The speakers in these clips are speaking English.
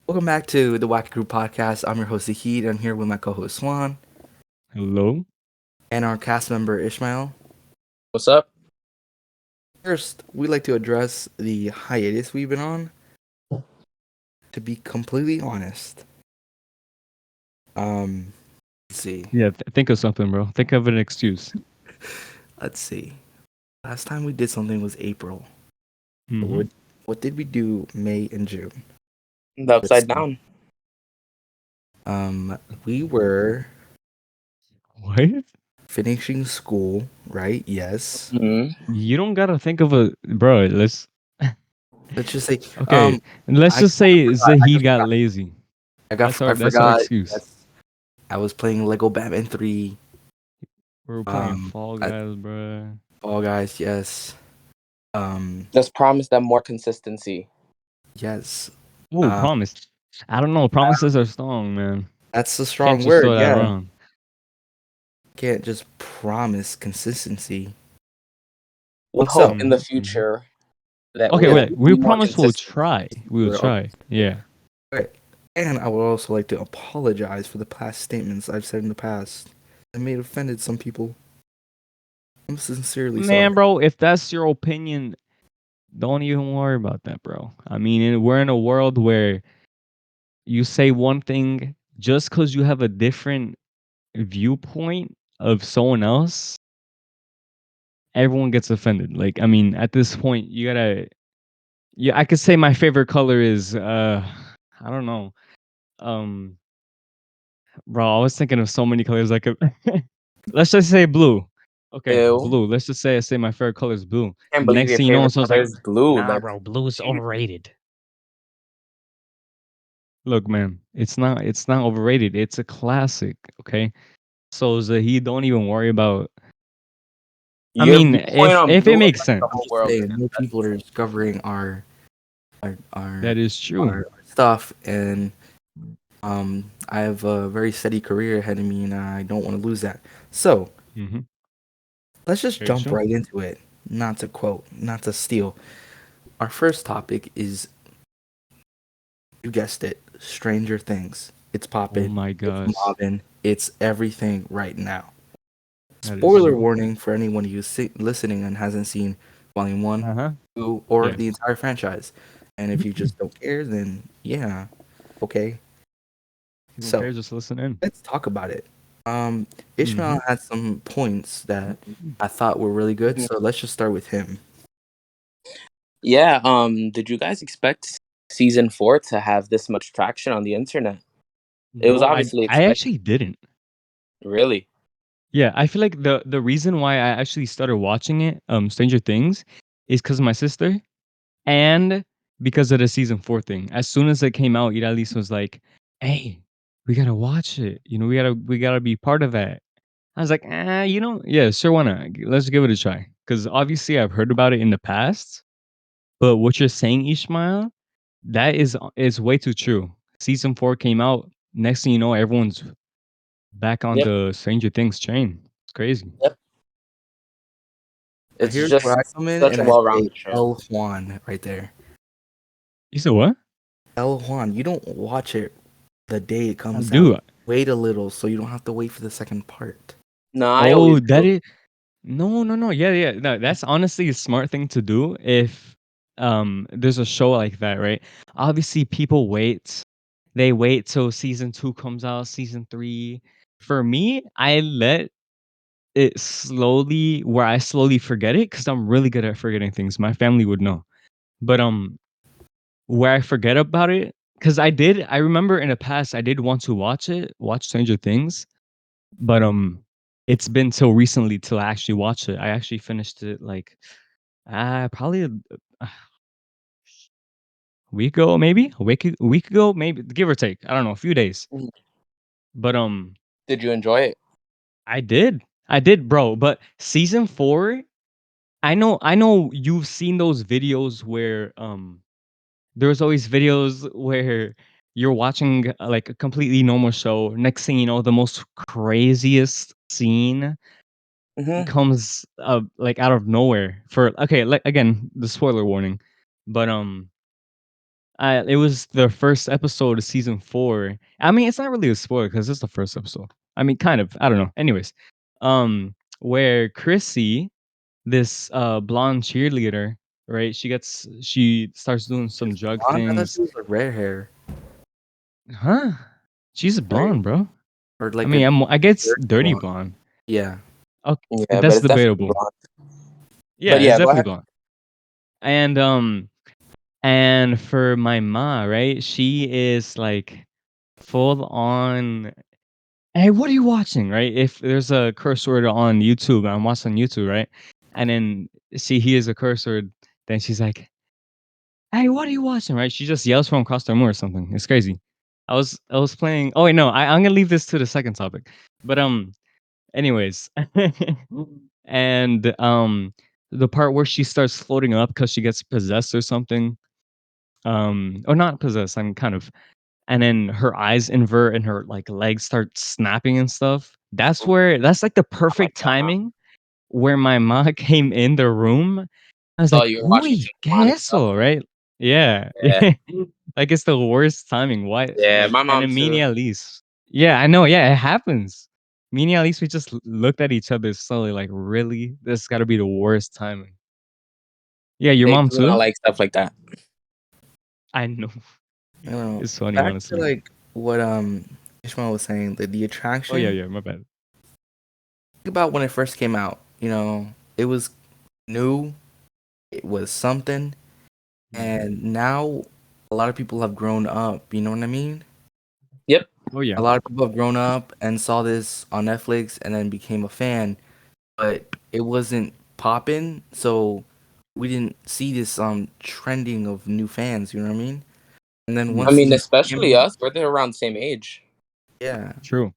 Welcome back to the Wacky Group podcast. I'm your host, Zahid. I'm here with my co host, Swan, Hello? and our cast member, Ishmael. What's up? First, we'd like to address the hiatus we've been on. To be completely honest, let's see. Yeah, think of something, bro. Think of an excuse. Let's see. Last time we did something was April. Mhm. What did we do May and June? The upside see. down. We were What? finishing school, right? Yes. Mm-hmm. You don't gotta think of a bro. Let's just say, Okay. Let's I just kind of say forgot. I Zahid just got forgot. lazy. I That's our forgot. excuse. Yes. I was playing Lego Batman 3. We're playing Um, Fall I, Guys, bro. Fall Guys, yes. Just promise them more consistency. Yes. Oh, Uh, promise. I don't know. Promises are strong, man. that's a Can't strong just word. throw that Yeah, around. can't just promise consistency. We So, hope in the Mhm. future that Okay, we'll wait. We be more promise we'll consistent. try. We'll we're try. Yeah. okay. And I would also like to apologize for the past statements I've said in the past that may have offended some people. I'm sincerely sorry. Man, bro, if that's your opinion, don't even worry about that, bro. I mean, we're in a world where you say one thing just because you have a different viewpoint of someone else, everyone gets offended. Like, I mean, at this point, you gotta. Yeah, I could say my favorite color is I don't know. Um, bro, I was thinking of so many colors. Like, let's just say blue. Okay, Ew. blue. Let's just say I say my favorite color is blue. Can't believe Next your thing you know, favorite someone's color like, is blue. "Nah, Like, bro, blue is mm, overrated." Look, man, it's not. It's not overrated. It's a classic. Okay, so Zahid, don't even worry about. I your mean, viewpoint on if it blue makes affects the I'm whole sense, just world. saying, more people are discovering our our, that is true. our stuff, and I have a very steady career ahead of me, and I don't want to lose that. So, Mm-hmm. let's just Very jump true. right into it. Not to quote, not to steal. Our first topic is, you guessed it, Stranger Things. It's Oh popping, my it's gosh, mobbing, it's everything right now. that is Spoiler true. warning for anyone who's listening and hasn't seen Volume 1, Uh huh. 2, or Yeah. the entire franchise. And if you just don't care, then yeah, okay. You don't So, care, just listen in. let's talk about it. Mm-hmm. Ishmael had some points that I thought were really good, Mhm. so let's just start with him. Yeah. Did you guys expect season 4 to have this much traction on the internet? It was Bro, obviously I expected. actually didn't. Really. Yeah, I feel like the reason why I actually started watching it, Stranger Things, is because of my sister and because of the season 4 thing. As soon as it came out, Iralis was like, "Hey, we gotta watch it. You know, we gotta be part of that." I was like, yeah, sure, why not? Let's give it a try." Because obviously I've heard about it in the past, but what you're saying, Ishmael, that is way too true. Season 4 came out. Next thing you know, everyone's back on Yep. the Stranger Things train. It's crazy. Yep. Now, It's here's where just I come in such and a I say well-rounded show. El Juan right there. You said what? El Juan, you don't watch it the day it I comes out. do. Wait a little so you don't have to wait for the second part. No, I always Oh, that do. is no, no, no. Yeah, yeah. No, that's honestly a smart thing to do if there's a show like that, right? Obviously, people wait. They wait till season 2 comes out, season 3. For me, I let it slowly where I slowly forget it because I'm really good at forgetting things. My family would know. But where I forget about it, because I remember in the past I did want to watch Stranger Things, but it's been so recently till I actually watched it. I actually finished it like probably a week ago, maybe a week ago, maybe give or take. I don't know, a few days. Mhm. But Did you enjoy it? I did, bro. But season 4, I know you've seen those videos where there's always videos where you're watching like a completely normal show. Next thing you know, the most craziest scene Hmm. comes like out of nowhere. For okay, like again, the spoiler warning, but It was the first episode of season 4. I mean, it's not really a spoiler because it's the first episode. I mean, kind of. I don't know. Anyways, where Chrissy, this blonde cheerleader, right? She starts doing some drug Blonde? I thought things. she was like red hair, Huh? She's a right? blonde, bro. Or I like a mean, I guess dirty dirty blonde. blonde. Yeah. Okay, Yeah, but that's it's definitely debatable. blonde. Yeah, But it's yeah, go definitely ahead. blonde. And for my ma, right? She is like full on. Hey, what are you watching? Right? If there's a curse word on YouTube, I'm watching YouTube, right? And then she hears a curse word, then she's like, "Hey, what are you watching?" Right? She just yells from across the room or something. It's crazy. I was playing. Oh wait, no, I'm gonna leave this to the second topic. But anyways, and the part where she starts floating up because she gets possessed or something. Or not possessed. I'm kind of, and then her eyes invert and her like legs start snapping and stuff. That's like the Oh my perfect god. timing where my mom came in the room. I was So like, you were watching "Uy, some ¿qué demonic es stuff. eso?" Right? Yeah. Yeah. Like it's the worst timing. Why? Yeah, Like, my and mom then me and too. Elise. Yeah, I know. Yeah, it happens. Me and Elise, we just looked at each other slowly, like, really? This got to be the worst timing. Yeah, your They mom do not too. like stuff like that. I know. I don't know. It's funny, Back to honestly. like what Ishmael was saying, the Oh yeah, attraction. yeah. My bad. Think about when it first came out. It was new. It was something, and now a lot of people have grown up. You know what I mean? Yep. Oh yeah. A lot of people have grown up and saw this on Netflix and then became a fan, but it wasn't popping, so we didn't see this trending of new fans. You know what I mean? And then I once mean, season 2 came especially out, us, we're there around the same age. yeah. True.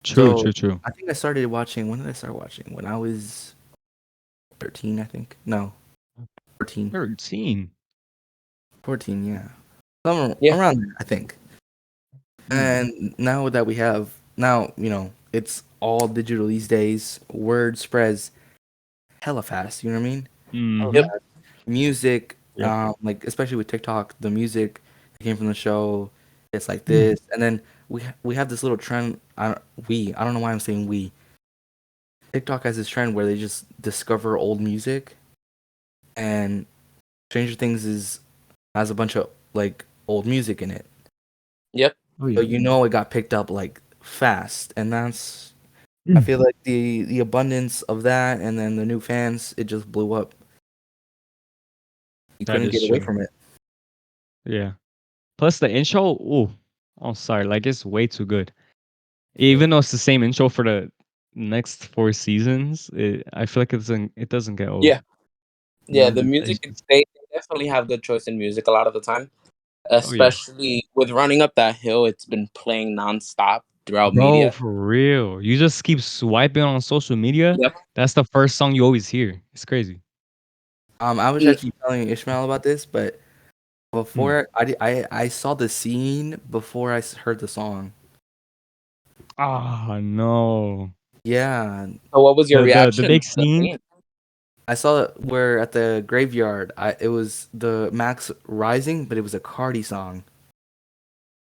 True. So True. True. I think I started watching. When did I start watching? When I was 13, I think. No, 14. 13. 14, yeah. Somewhere Yeah. around there, I think. Mm. And now that we have, now, it's all digital these days. Word spreads hella fast, you know what I mean? Hella Mhm. Yep. fast. Music, Yep. like, especially with TikTok, the music that came from the show, it's like Mm. this. And then we have this little trend. I don't know why I'm saying we. TikTok has this trend where they just discover old music, and Stranger Things has a bunch of like old music in it. Yep. Oh So yeah. it got picked up like fast, and I Mm. feel like the abundance of that, and then the new fans, it just blew up. You That couldn't is get away true. from it. Yeah. Plus the intro. Ooh. Oh, sorry. Like it's way too good. Yeah. Even though it's the same intro for the next 4 seasons, I feel like it doesn't get old. Yeah. Yeah. The It- music, it's just- they definitely have good choice in music a lot of the time. oh yeah. Especially with Running Up That Hill, it's been playing nonstop throughout Bro, media. for real. You just keep swiping on social media. Yep. That's the first song you always hear. It's crazy. I was Mm, actually telling Ishmael about this, but Hmm. before I saw the scene before heard the song. Ah, no. Yeah, So, what was your The reaction big to the scene. scene? I saw it where at the graveyard. It was the Max Rising, but it was a Cardi song.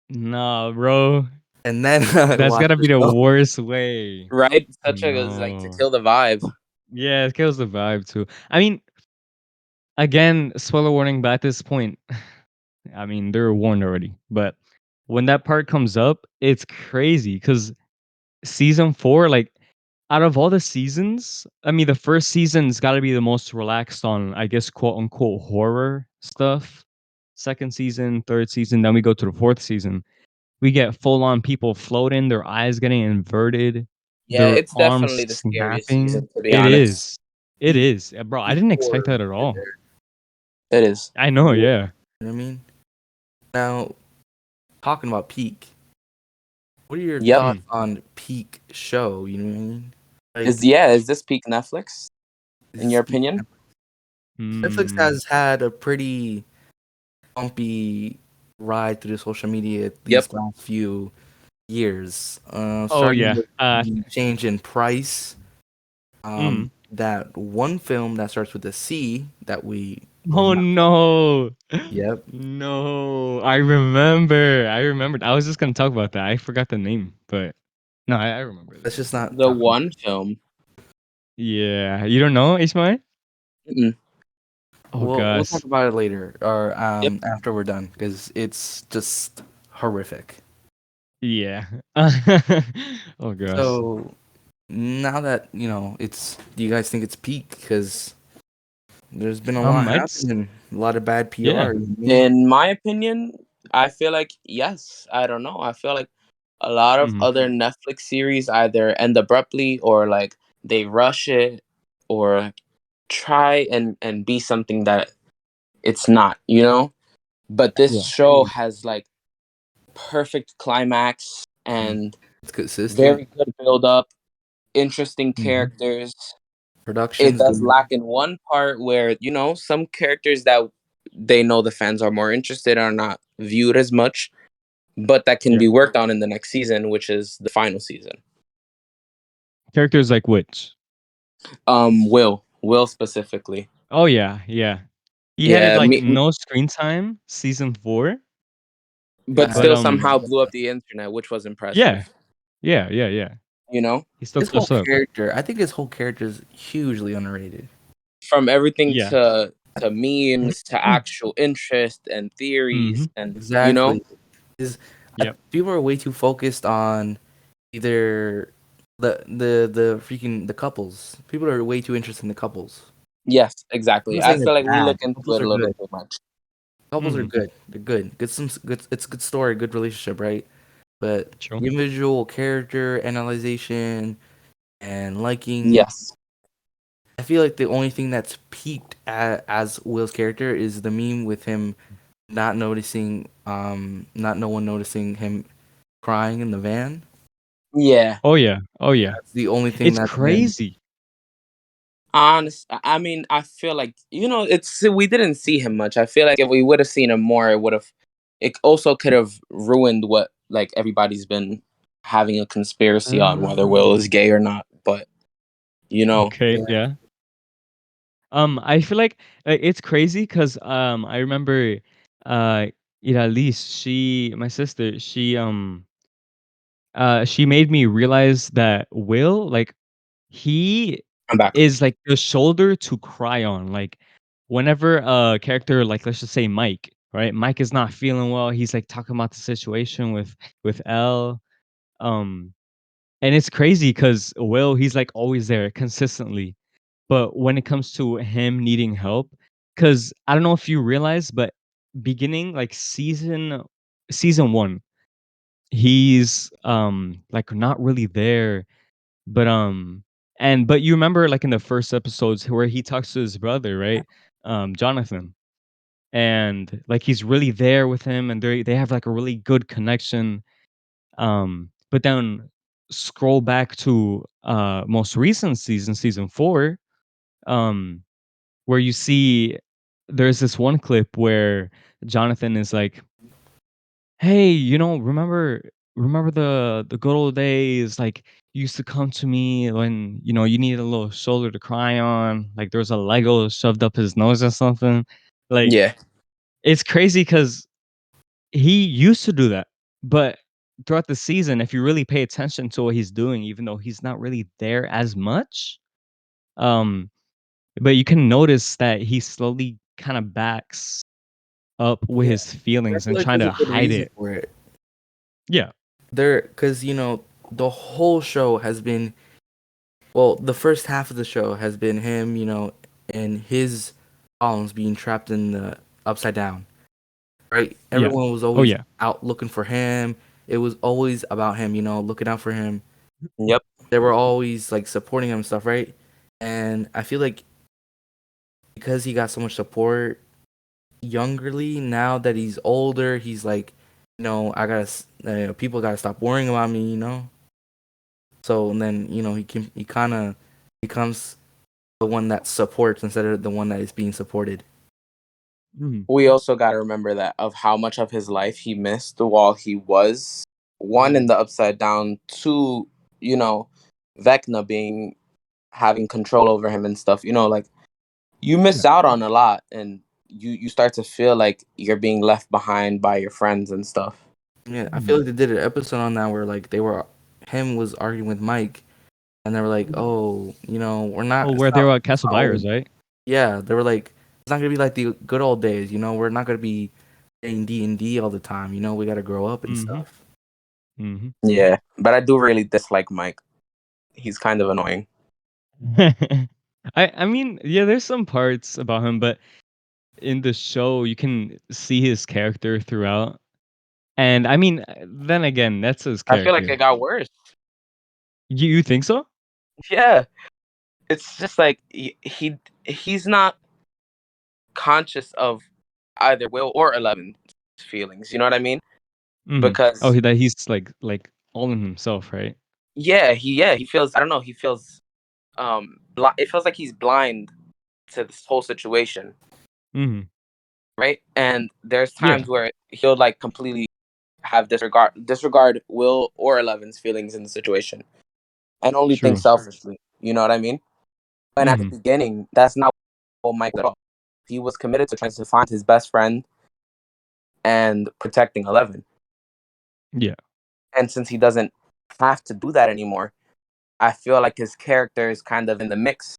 Nah, bro. And then I That's watched gotta the be the show. worst way. Right? Such a like to No. kill the vibe. Yeah, it kills the vibe too. I mean, again, spoiler warning, but at this point, I mean, they're warned already. But when that part comes up, it's crazy because season 4, like, out of all the seasons, I mean, the first season's got to be the most relaxed on, I guess, quote unquote, horror stuff. Second season, third season, then we go to the fourth season. We get full on people floating, their eyes getting inverted, Yeah, their it's arms definitely the scariest snapping. season, to be It honest. is. It is. Bro, I didn't expect E4 that at right all. there. It is. I know, yeah. You know what I mean? Now, talking about Peak, what are your Yep. thoughts on Peak show? You know what I mean? Is Like, yeah, is this peak Netflix is in this your Peak? opinion? Netflix Mm. has had a pretty bumpy ride through the social media Yep. these last few years. Oh, Starting yeah. with the change in price. Mm. That one film that starts with a C that we Oh no. Yep. No. I remember. I remembered. I was just gonna talk about that. I forgot the name, but no, I remember Let's this. just not The talk about one film. Yeah. You don't know, Ismail? Mm-mm. Oh we'll talk gosh. about it later or Yep. after we're done because it's just horrific. Yeah. Oh gosh. So now that it's, do you guys think it's peak? Because there's been a lot I'd s- happening, a lot of bad yeah. PR. You know what I mean? In my opinion, I feel like yes. I don't know. I feel like a lot of Mhm. other Netflix series either end abruptly or like they rush it or try and be something that it's not, you know? But this Yeah. show has like perfect climax Mhm. and It's consistent. very good build up, interesting Mhm. characters. It Production's does good. lack in one part where, some characters that they know the fans are more interested are not viewed as much, but that can Yeah. be worked on in the next season, which is the final season. Characters like which? Will specifically. Oh yeah, yeah. He had Yeah, like me, no screen time season 4, but I but still somehow blew up don't the internet, which was yeah. impressive. Yeah, yeah, yeah. You know, He still His whole clutched up. character, I think his whole character is hugely underrated. from everything Yeah. to memes to actual interest and theories Mhm. and Exactly. Is Yep. people are way too focused on either the freaking the couples. People are way too interested in the couples. yes, I'm exactly. not I saying feel it's like we bad. look into Couples it are a little good. too much. Couples are Mhm. good. They're good. Good some good. It's a good story, good relationship, right? But True. the individual character analyzation and liking, Yes. I feel like the only thing that's peaked as Will's character is the meme with him not no one noticing him crying in the van. Yeah. Oh yeah. Oh yeah. That's the only thing It's that's been. crazy. I mean, I feel like it's we didn't see him much. I feel like if we would have seen him more, it would have. It also could have ruined what like everybody's been having a conspiracy on whether Will is gay or not. But you know, Okay, Yeah. yeah. I feel like it's crazy because I remember uh Iralis, my sister, she made me realize that Will, like, he I'm back. is like the shoulder to cry on. Like, whenever a character, like, let's just say Mike, right? Mike is not feeling well. He's like talking about the situation with Elle. Um, and it's crazy because Will, he's like always there consistently. But when it comes to him needing help, because I don't know if you realize, but beginning like season 1, he's like not really there. But but you remember like in the first episodes where he talks to his brother, right? Jonathan. And like he's really there with him and they have like a really good connection. But then scroll back to most recent season 4, um, where you see there's this one clip where Jonathan is like, "Hey, remember the good old days? Like, you used to come to me when, you needed a little shoulder to cry on, like there was a Lego shoved up his nose or something." Like, Yeah. it's crazy because he used to do that, but throughout the season, if you really pay attention to what he's doing, even though he's not really there as much, um, but you can notice that he slowly kinda backs up with Yeah. his I feelings feel and like trying there's a to good hide reason it. for it. Yeah. Because the whole show has been, well, the first half of the show has been him, and his problems being trapped in the upside down. Right? Yeah. Everyone was Oh, always yeah. out looking for him. It was always about him, looking out for him. Yep. They were always like supporting him and stuff, right? And I feel like because he got so much support youngerly, now that he's older, he's like, people gotta stop worrying about me. So and then he kind of becomes the one that supports instead of the one that is being supported. Mhm. We also got to remember that of how much of his life he missed while he was one in the upside down, two, you know, Vecna being having control over him and stuff. Like you Yeah. miss out on a lot, and you start to feel like you're being left behind by your friends and stuff. Yeah, I feel Mhm. like they did an episode on that where like him was arguing with Mike, and they were like, "Oh, we're not. Oh, It's where they not were like at Castle Byers, right? yeah." They were like, "It's not gonna be like the good old days. We're not gonna be playing D&D all the time. We gotta grow up and Mhm. stuff." Mhm. Yeah, but I do really dislike Mike. He's kind of annoying. I mean, yeah, there's some parts about him, but in the show you can see his character throughout. And I mean, then again, that's his I feel like character. it got worse. You think so? Yeah, it's just like he's not conscious of either Will or Eleven's feelings. You know what I mean? Mhm. Oh, Because that he's like all in himself, right? yeah he feels, I don't know, he feels it feels like he's blind to this whole situation, Mhm. right? And there's Yeah, times where he'll like completely have disregard Will or Eleven's feelings in the situation and only think true. selfishly. You know what I mean? And at the Mhm. beginning, that's not what Mike was at all. He was committed to trying to find his best friend and protecting Eleven. Yeah. And since he doesn't have to do that anymore, I feel like his character is kind of in the mix.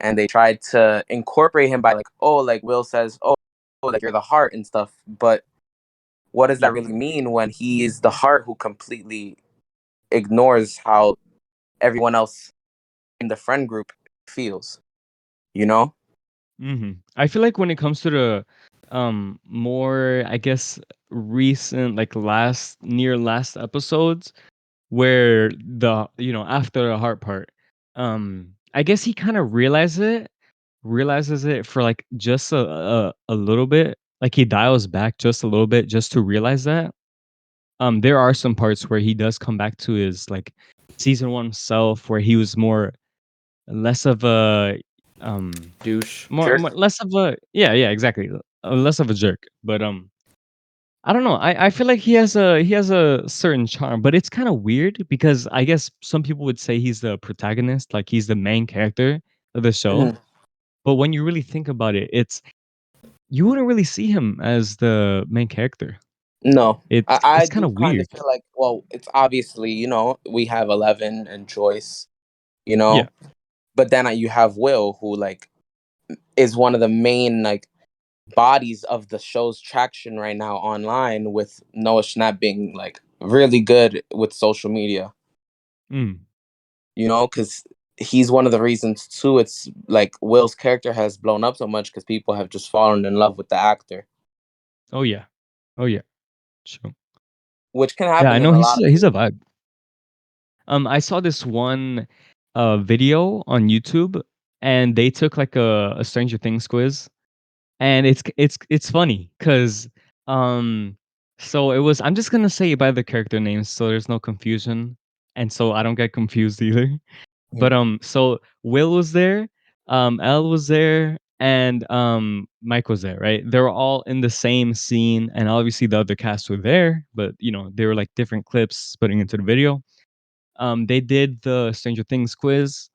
And they tried to incorporate him by like, oh, like Will says, oh, like you're the heart and stuff. But what does that Yeah. really mean when he is the heart who completely ignores how everyone else in the friend group feels? You know? I feel like when it comes to the more, I guess, recent, like last episodes, where after the heart part, I guess he kind of realizes it for like just a little bit, like he dials back just a little bit just to realize that. There are some parts where he does come back to his like season one self, where he was less of a um Douche. more less of a, yeah, exactly, less of a jerk. But I don't know. I feel like he has a certain charm, but it's kind of weird because I guess some people would say he's the protagonist, like he's the main character of the show. Mhm. But when you really think about it, it's you wouldn't really see him as the main character. No, It's I it's kind do of kind of weird. feel like, well, it's obviously, we have 11 and Joyce, you Yeah. know, but then you have Will, who like is one of the main like bodies of the show's traction right now online, with Noah Schnapp being like really good with social media, Mm. because he's one of the reasons too. It's like Will's character has blown up so much because people have just fallen in love with the actor, Oh yeah. Oh yeah. Sure. which can Yeah, I happen in know a lot of he's a cases. vibe. I saw this one video on YouTube, and they took like a Stranger Things quiz. And it's funny because so it was, I'm just gonna say it by the character names so there's no confusion, and so I don't get confused either. Mhm. But so Will was there, Elle was there, and Mike was there, right? They were all in the same scene, and obviously the other cast were there, but they were like different clips putting into the video. They did the Stranger Things quiz,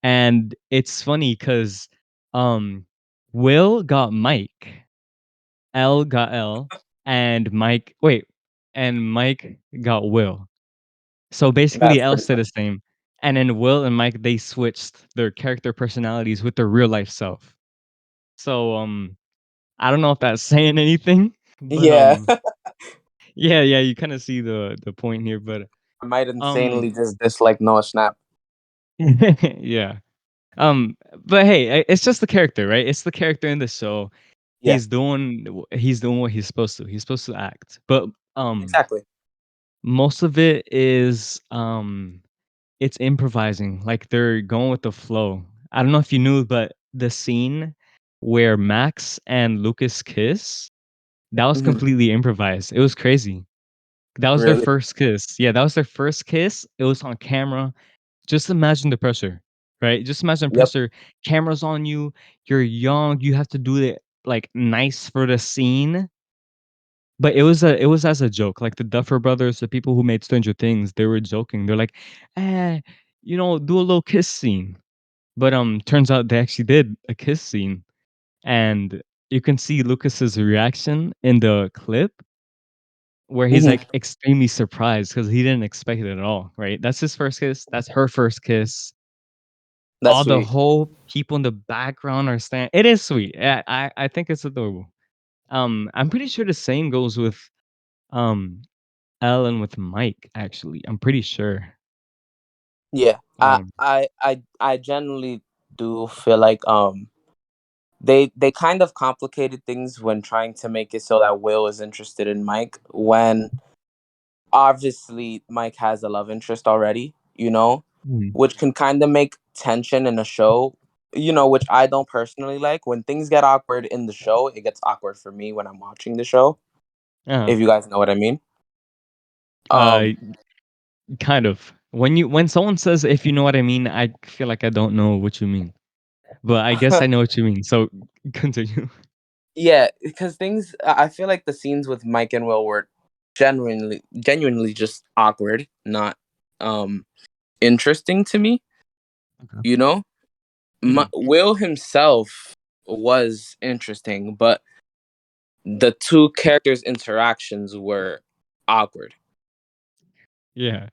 and it's funny because um Will got Mike, L got L, and Mike got Will. So basically, That's L pretty stayed funny. the same, and then Will and Mike, they switched their character personalities with their real life self. So I don't know if that's saying anything, but Yeah. yeah, you kind of see the point here, but I might um insanely just dislike Noah Schnapp. yeah. But hey, it's just the character, right? It's the character in the show. Yeah, He's doing what he's supposed to. He's supposed to act. But exactly. most of it is it's improvising. Like they're going with the flow. I don't know if you knew, but the scene where Max and Lucas kiss, that was Hmm. completely improvised. It was crazy. That was their Really? first kiss. Yeah, that was their first kiss. It was on camera. Just imagine the pressure, right? Just imagine Yep. pressure. Cameras on you. You're young. You have to do it like nice for the scene. But it was as a joke. Like the Duffer Brothers, the people who made Stranger Things, they were joking. They're like, "Eh, do a little kiss scene." But turns out they actually did a kiss scene, and you can see Lucas's reaction in the clip where he's Mhm. like extremely surprised because he didn't expect it at all, right? That's his first kiss. That's her first kiss. That's All the sweet. whole people in the background are standing. It is sweet. I think it's adorable. I'm pretty sure the same goes with um Ellen with Mike. Actually, I'm pretty sure. Yeah, Um, I generally do feel like they kind of complicated things when trying to make it so that Will is interested in Mike when obviously Mike has a love interest already, mhm, which can kind of make tension in a show, which I don't personally like. When things get awkward in the show, it gets awkward for me when I'm watching the show, uh, if you guys know what I mean. uh, Um kind of. When someone says, "If you know what I mean," I feel like I don't know what you mean, but I guess I know what you mean. So continue. yeah, because things I feel like the scenes with Mike and Will were genuinely just awkward, not um interesting to me, Okay. you know? Mhm. Will himself was interesting, but the two characters' interactions were awkward. Yeah.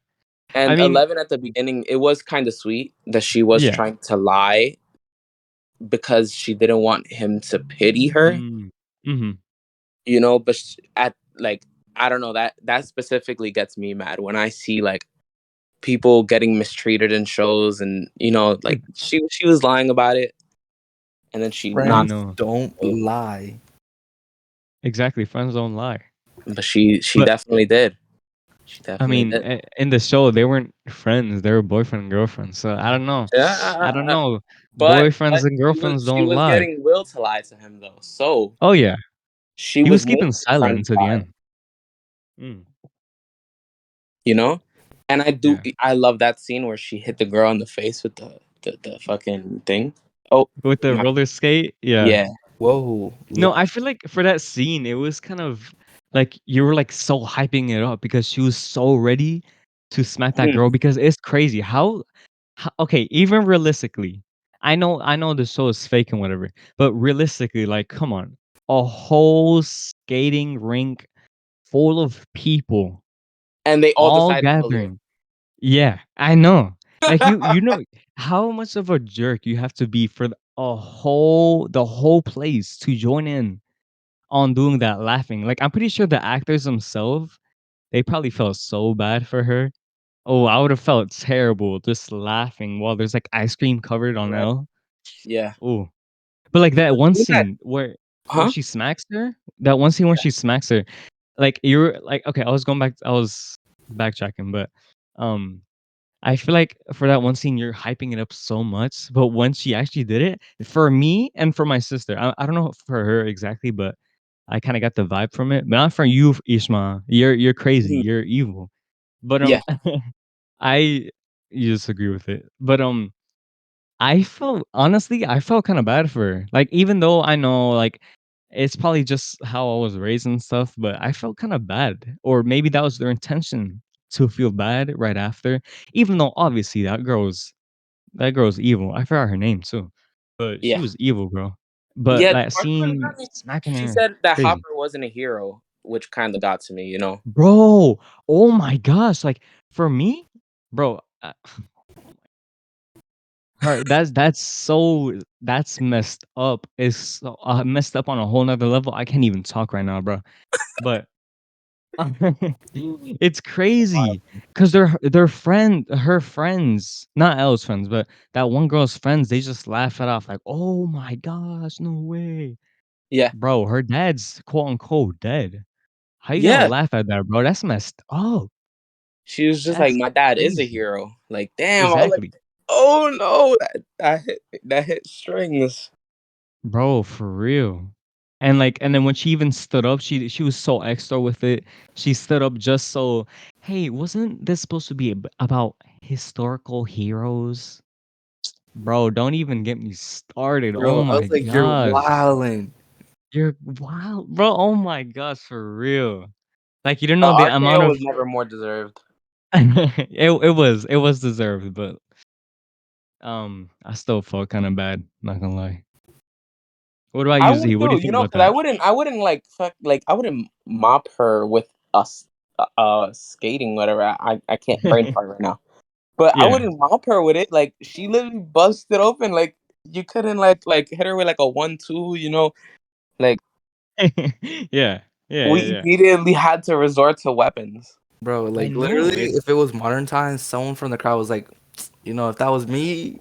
I And mean, 11 at the beginning, it was kind of sweet that she was yeah. trying to lie because she didn't want him to pity her, Mm. Mhm. but at like I don't know, that specifically gets me mad when I see like people getting mistreated in shows and like she was lying about it and then she I not Friends know. don't lie. Exactly, friends don't lie. but she But, definitely did. She I definitely mean, did. in the show, they weren't friends, they were boyfriend and girlfriend, so I don't know. Yeah, I don't know. but Boyfriends and girlfriends she don't was lie. getting Will to lie to him though, so Oh, yeah. she He was was making keeping silent friends until the lie, end. Mm. you know. And Yeah. I love that scene where she hit the girl in the face with the fucking thing. Oh With the my, roller skate? Yeah. yeah, Whoa, No, I feel like for that scene, it was kind of like you were like so hyping it up because she was so ready to smack that Mhm. girl because it's crazy how okay, even realistically, I know the show is fake and whatever, but realistically, like, come on, a whole skating rink full of people And they all all decided to live. gathering. Yeah, I know. Like you know how much of a jerk you have to be for the whole place to join in on doing that laughing. Like, I'm pretty sure the actors themselves, they probably felt so bad for her. Oh, I would have felt terrible just laughing while there's, like, ice cream covered on Right. Elle. Yeah. Oh, but, like, that one Look at scene where huh? she smacks her, that one scene where Yeah. she smacks her, like, you're like okay, I was backtracking, but, um, I feel like for that one scene, you're hyping it up so much, but when she actually did it, for me and for my sister, I don't know for her exactly, but I kinda got the vibe from it, but not from you, Ishma. You're crazy, Mhm. you're evil. But, Yeah. I you disagree with it. But, I felt kinda bad for her. Like, even though I know, like, it's probably just how I was raised and stuff, but I felt kinda bad. Or maybe that was their intention to feel bad right after, even though obviously that girl's evil. I forgot her name too, but she Yeah. was evil, bro. But Yeah. that scene smacking She her, said that crazy. Hopper wasn't a hero, which kind of got to me. Bro, oh my gosh, like, for me, bro, her that's messed up. It's so, messed up on a whole nother level. I can't even talk right now, bro. But it's crazy because her friends, not Elle's friends, but that one girl's friends, they just laugh it off like, "Oh my gosh, no way." Yeah. Bro, her dad's quote unquote dead. How you gonna Yeah. laugh at that, bro? That's messed up. She was just like, That's my dad is a crazy. hero. Like, damn. I was like, Exactly. oh no, that hit strings. Bro, for real. And then when she even stood up, she was so extra with it. She stood up just so, "Hey, wasn't this supposed to be about historical heroes?" Bro, don't even get me started. Oh bro, I my was like, you're gosh. wildin'. You're wild, bro. Oh my gosh, for real. Like, you don't The know the amount RKO of was never more deserved. it was deserved, but I still felt kind of bad, not gonna lie. What about I you, would Z? What do too, you think about because I that? wouldn't like fuck, like I wouldn't mop her with us, skating, whatever. I can't brain fart right now, but I Yeah. wouldn't mop her with it. Like she literally busted open. Like you couldn't like hit her with like a 1-2. Like Yeah. Yeah, yeah, we yeah. immediately had to resort to weapons. Bro, I like know. literally, if it was modern times, someone from the crowd was like, if that was me,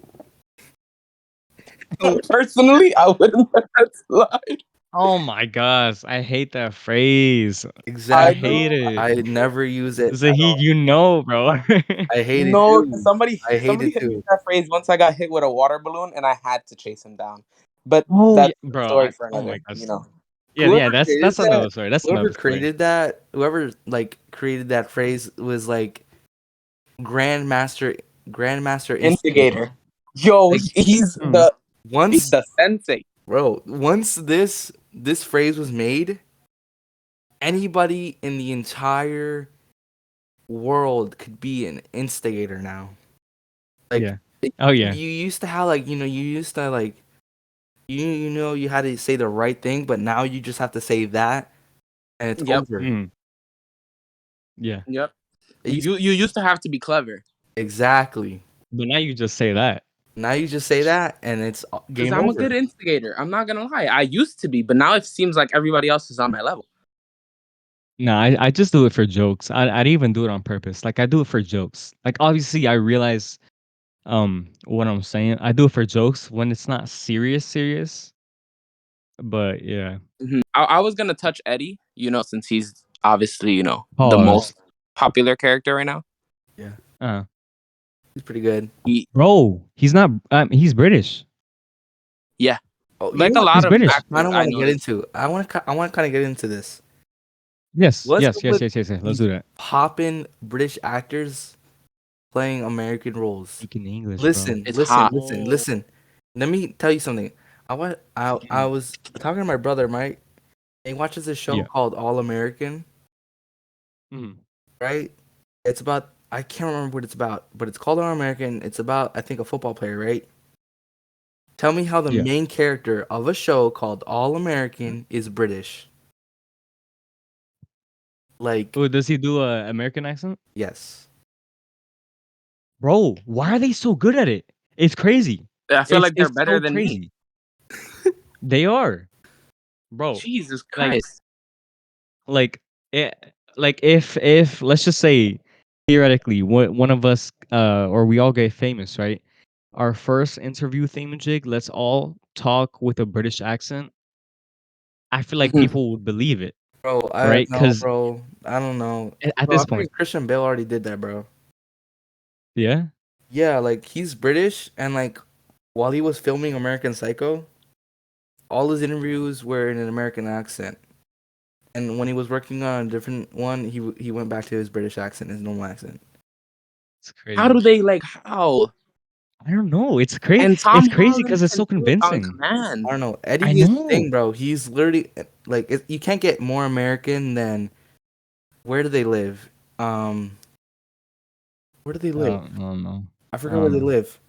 Personally, I wouldn't let that slide. Oh my gosh, I hate that phrase. I I exactly. hate know. it. I never use it at Zahid, all. you know, bro. I hate it No, 'cause too. I hate somebody it hit me too. with that phrase once I got hit with a water balloon and I had to chase him down. But Oh yeah, that's a bro. story for Oh my another, gosh. you Yeah, yeah. Whoever created That's that, another story. That's whoever another story. created that, whoever like created that phrase was like grandmaster, grandmaster instigator. Instigator. Yo, Like he's Mm. once, the sensei. bro, once this phrase was made, anybody in the entire world could be an instigator now. Like Yeah. Oh yeah. you used to have like you used to like you had to say the right thing, but now you just have to say that and it's Yep. over. Mm. Yeah. Yep. It used You used to have to be clever. exactly. But now you just say that. Now you just say that and it's Because game I'm a over. good instigator. I'm not gonna lie. I used to be, but now it seems like everybody else is on my level. No, I just do it for jokes. I'd even do it on purpose. Like I do it for jokes. Like obviously I realize what I'm saying. I do it for jokes when it's not serious. But yeah. I was gonna touch Eddie, since he's obviously, the Pause. most popular character right now. Yeah. Uh He's pretty good. bro, he's not he's British. Yeah. Oh, Like a lot He's of British. I kind actors of I want to get noticed. into. I want to kind of get into this. Yes, What's yes, up yes, with yes, yes, yes. Let's these do that. poppin' British actors playing American roles? Speaking English, bro. Listen, It's listen, hot. listen, listen. Let me tell you something. I was talking to my brother, right? And he watches this show Yeah. called All American, Mhm. right? It's about I can't remember what it's about, but it's called All American. It's about I think a football player, right? Tell me how the Yeah. main character of a show called All American is British. Like, Oh, does he do a American accent? yes. Bro, why are they so good at it? It's crazy. I feel like they're It's better so than me. crazy. They are. Bro, Jesus like Christ. like it, like if let's just say theoretically one of us or we all get famous, right? Our first interview thingamajig, let's all talk with a British accent. I feel like Mhm. people would believe it, Bro, I right? don't know, Because bro. I don't know. at Bro, I this point, think Christian Bale already did that, bro. yeah. Yeah, like he's British and like while he was filming American Psycho, all his interviews were in an American accent. And when he was working on a different one, he went back to his British accent, his normal accent. It's How do crazy. they how? I don't know. It's crazy. And It's Tom crazy Holland because it's can so do it on convincing. command. I don't know. I Eddie is the thing, know. bro. He's literally like you can't get more American than where do they live? Um, where do they live? I don't know. I I forgot where don't they know. live.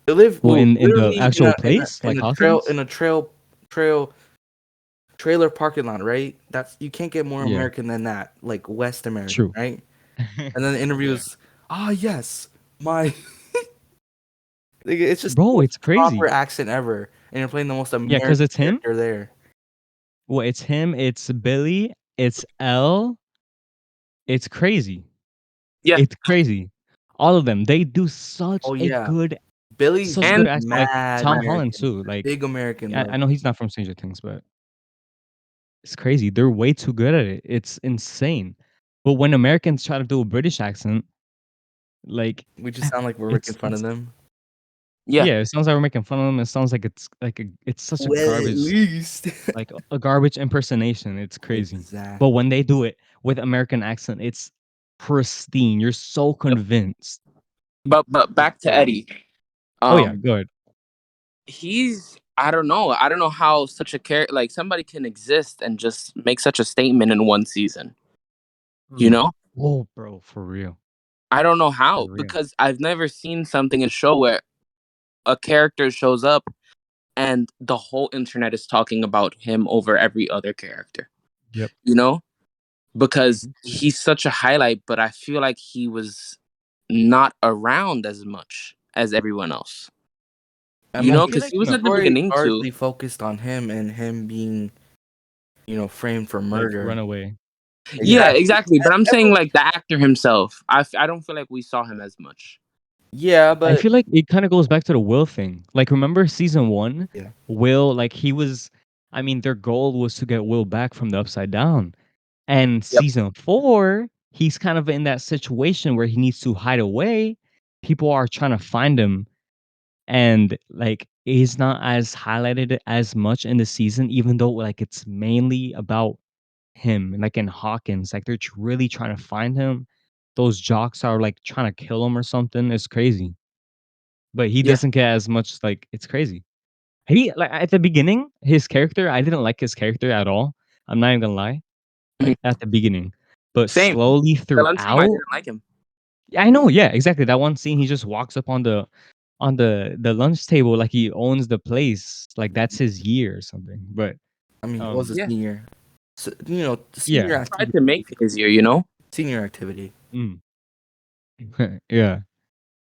They live Well, in the literally actual place, like Hawkins? in a trail trailer parking lot, right? That's you can't get more Yeah, American than that, like West American, true. right? And then the interviews, yes, my like, it's just the Bro, most it's proper crazy. accent ever, and you're playing the most Yeah, because American it's him. character there. Well, it's him, it's Billy, it's Elle. It's crazy. Yeah. It's crazy. All of them, they do such Oh a yeah, good Billy's such good And accent. Like mad Tom Holland American, too. Like big American, I bro. know he's not from Stranger Things, but it's crazy. They're way too good at it. It's insane. But when Americans try to do a British accent, like We just sound like we're making fun of it's them. yeah. yeah, it sounds like we're making fun of them. It sounds like it's such a Well, at garbage least. like a garbage impersonation. It's crazy. But Exactly. when they do it with American accent, it's pristine. You're so Yep. convinced. But back to Eddie. Oh yeah, Um good. he's I don't know. I don't know how such a character like somebody can exist and just make such a statement in one season. You Mm. know? Oh, bro, for real, I don't know for how real. because I've never seen something in a show where a character shows up and the whole internet is talking about him over every other character. Yep. You know, because Mhm. he's such a highlight, but I feel like he was not around as much as everyone else. I You mean, know, I feel because like he was the at the no, story beginning too. largely focused on him and him being, framed for like murder. Runaway. Yeah, Exactly. exactly. But I'm saying Everyone- like the actor himself. I don't feel like we saw him as much. yeah, I but feel like it kind of goes back to the Will thing. Like, remember season 1? yeah, Will, like, he was, I mean, their goal was to get Will back from the Upside Down. And Yep. season 4, he's kind of in that situation where he needs to hide away. People are trying to find him, and like he's not as highlighted as much in the season, even though like it's mainly about him. Like in Hawkins, like they're really trying to find him. Those jocks are like trying to kill him or something. It's crazy. But he Yeah. doesn't get as much, like it's crazy. He like at the beginning, his character, I didn't like his character at all. I'm not even gonna lie. Mhm. Like at the beginning. But Same. slowly The lunchroom, I throughout, didn't like him. I know, yeah, exactly. That one scene he just walks up on the lunch table like he owns the place. Like that's his year or something. But I mean, it was a Yeah. senior. So, yeah. senior Tried activity. to make it easier, you know. Senior activity. Mm. Yeah.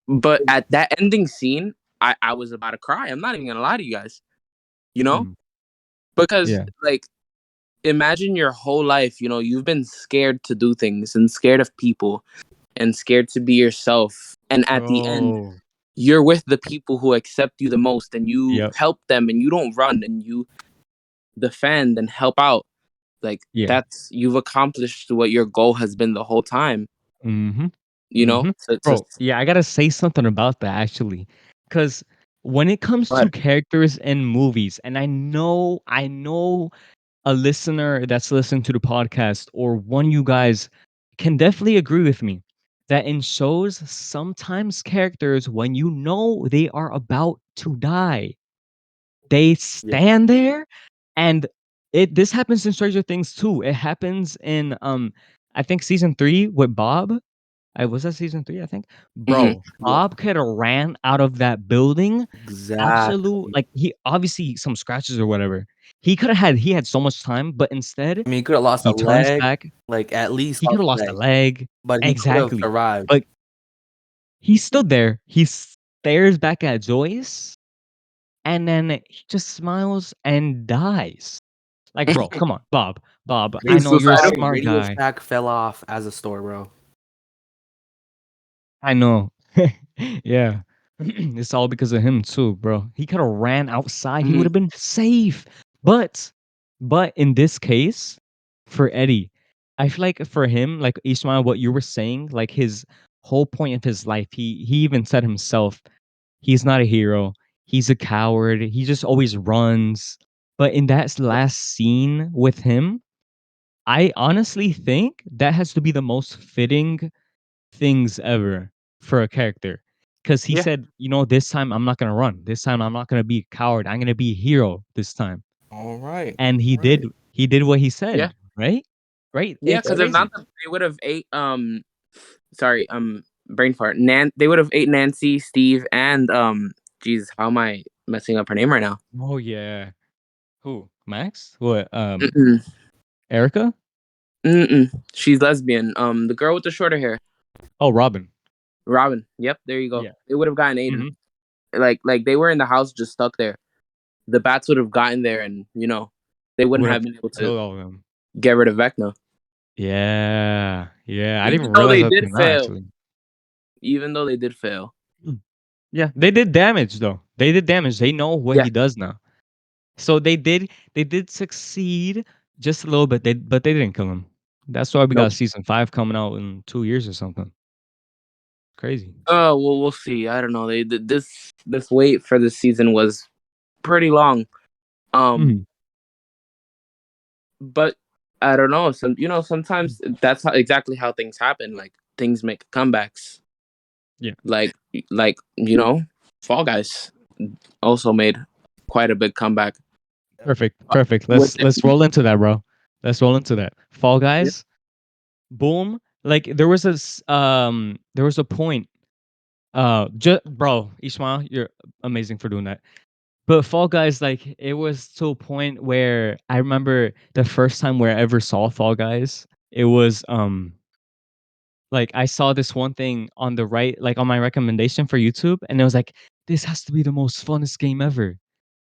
But at that ending scene, I was about to cry. I'm not even gonna lie to you guys. You know, Mm. because Yeah. like imagine your whole life, you've been scared to do things and scared of people and scared to be yourself. And at the end, Bro. you're with the people who accept you the most and you Yep. help them and you don't run and you defend and help out. Like Yeah. that's you've accomplished what your goal has been the whole time, Mm-hmm. you know? Mm-hmm. To Bro, yeah, I gotta say something about that actually. Cause when it comes to but characters in movies, and I know a listener that's listening to the podcast or one of you guys can definitely agree with me that in shows, sometimes characters, when you know they are about to die, they Yeah. stand there and this happens in Stranger Things too. It happens in I think season 3 with Bob. I was that season 3, I think. Mhm. Bro, Yeah. Bob could have ran out of that building. Absolute Exactly. like, he obviously some scratches or whatever. He had so much time, but instead, I mean, he could have lost a he turns leg, back. like at least He lost coulda a lost a leg, leg. but he could have Exactly. survived. But he stood there, he stares back at Joyce, and then he just smiles and dies. Like, bro, come on, Bob. Bob, I He's know you're a suicidal. smart Radio guy. Shack fell off as a store, bro. I know. Yeah. It's all because of him too, bro. He coulda ran outside, he Mhm. would've been safe. But in this case, for Eddie, I feel like for him, like Ismail, what you were saying, like his whole point of his life, he even said himself, he's not a hero. He's a coward. He just always runs. But in that last scene with him, I honestly think that has to be the most fitting things ever for a character. Because he Yeah. said, this time I'm not gonna run. This time I'm not gonna be a coward. I'm gonna be a hero this time. All right. And he All right. did what he Yeah. said, right? Right? Yeah, It's because if not, crazy. they would have ate. Sorry, brain fart. They would have ate Nancy, Steve, and Jeez, how am I messing up her name right now? Oh yeah. Who? Max? What? Mm-mm. Erica? Mm-mm. She's lesbian. The girl with the shorter hair, Oh, Robin. Robin. Yep, there you go. Yeah. They would have gotten Aiden. Hmm. Like they were in the house just stuck there. The bats would have gotten there, and they wouldn't Would have have been able to killed all of them. get rid of Vecna. Yeah. Yeah. I didn't Even even though realize they that did till now, fail. actually. Even though they did fail. Mm. Yeah. They did damage though. They did damage. They know what Yeah. he does now. So they did succeed just a little bit, but they didn't kill him. That's why we Nope. got season 5 coming out in 2 years or something. Crazy. Oh well, we'll see. I don't know. This wait for the season was pretty long. Um, Mhm. but I don't know. Sometimes that's exactly how things happen. Like things make comebacks. Yeah. Like Fall Guys also made quite a big comeback. Perfect. Perfect. With Let's roll into that, bro. Let's roll into that. Fall yeah. Guys, boom. Like there was a point. Bro, Ishmael, you're amazing for doing that. But Fall Guys, like, it was to a point where I remember the first time where I ever saw Fall Guys, it was, like, I saw this one thing on the right, like, on my recommendation for YouTube, and it was like, "This has to be the most funnest game ever."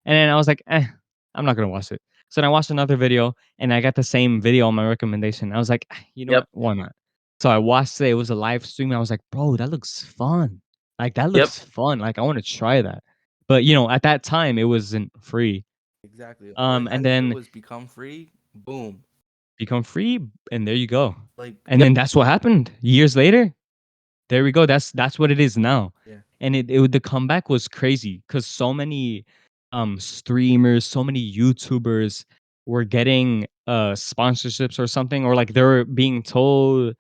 And then I was like, I'm not gonna watch it." So then I watched another video, and I got the same video on my recommendation. I was like, you know Yep. what? Why not?" So I watched it. It was a live stream. I was like, "Bro, that looks fun. Like, that Yep. looks fun. Like, I wanna try that." But, you know, at that time, it wasn't free. Exactly. All it And had to do then was become free. Boom. become free, and there you go. Like, And Yep. then that's what happened. Years later, there we go. That's what it is now. yeah. And the comeback was crazy because so many streamers, so many YouTubers were getting sponsorships or something, or like they were being told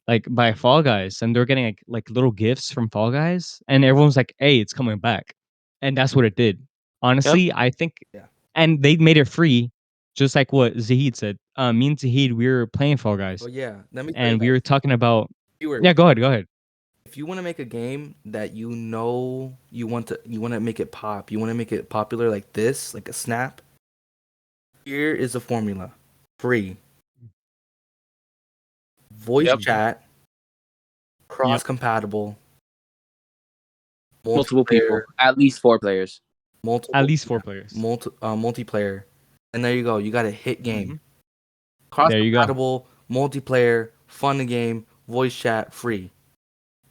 like by Fall Guys, and they're getting like little gifts from Fall Guys, and everyone's like, "Hey, it's coming back," and that's what it did. Yep. Honestly, I think, Yeah. and they made it free, just like what Zahid said. Me and Zahid, we were playing Fall Guys, Oh yeah. Let me tell you and we were guys. talking about. Viewers, Yeah, go ahead, go ahead. if you want to make a game that you know you want to make it pop, you want to make it popular like this, like a Snap. Here is the formula. Free. Voice Yep. chat, cross compatible, Multiple people, multiplayer, at least 4 players. multiple At least 4 players. multiplayer. And there you go. You got a hit game. Mhm. Cross There you go. compatible, multiplayer, fun game, voice chat, free.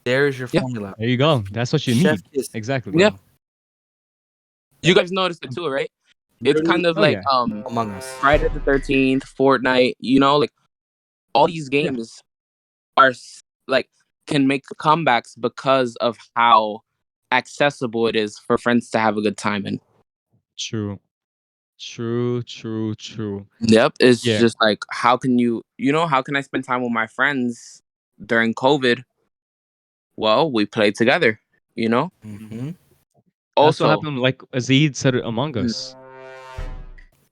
There's your Yeah. formula. There you go. That's what you Chef need. kiss, Exactly. Yeah. bro. You guys noticed it too, right? It's Literally kind of Oh, like yeah. Among Us. Friday the 13th, Fortnite, like all these games are like can make comebacks because of how accessible it is for friends to have a good time in. True. True, true, true. Yep, it's Yeah. just like how can how can I spend time with my friends during COVID? Well, we played together, you know? Mm-hmm. That's what Also, happened, like Aziz said, Among Mhm. Us.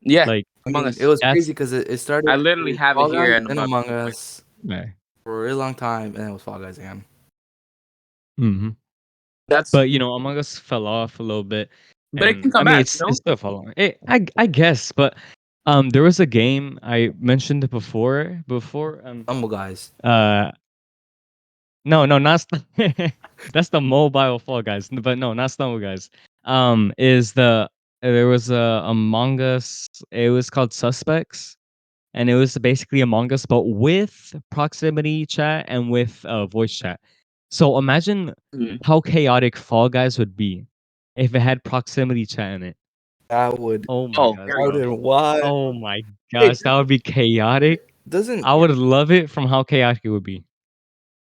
yeah, Like, I Among mean, it Us. was that's crazy because it started I literally with have it Fall here Guys, and I'm then about Among to play. Us yeah. for a really long time, and then it was Fall Guys again. Mhm. That's But, you know, Among Us fell off a little bit, but it and can I come mean, back, it's still following. I guess, but, there was a game I mentioned it before, Humble Guys. uh no, no, not that's the mobile Fall Guys, but no, not Stumble Guys. Is there was a Among Us, it was called Suspects, and it was basically Among Us, but with proximity chat and with, voice chat. So imagine Mhm. how chaotic Fall Guys would be if it had proximity chat in it. That would Oh my Oh, gosh, that very would bro. have wild. Oh my Hey, gosh, that would be chaotic. doesn't I would love it from how chaotic it would be.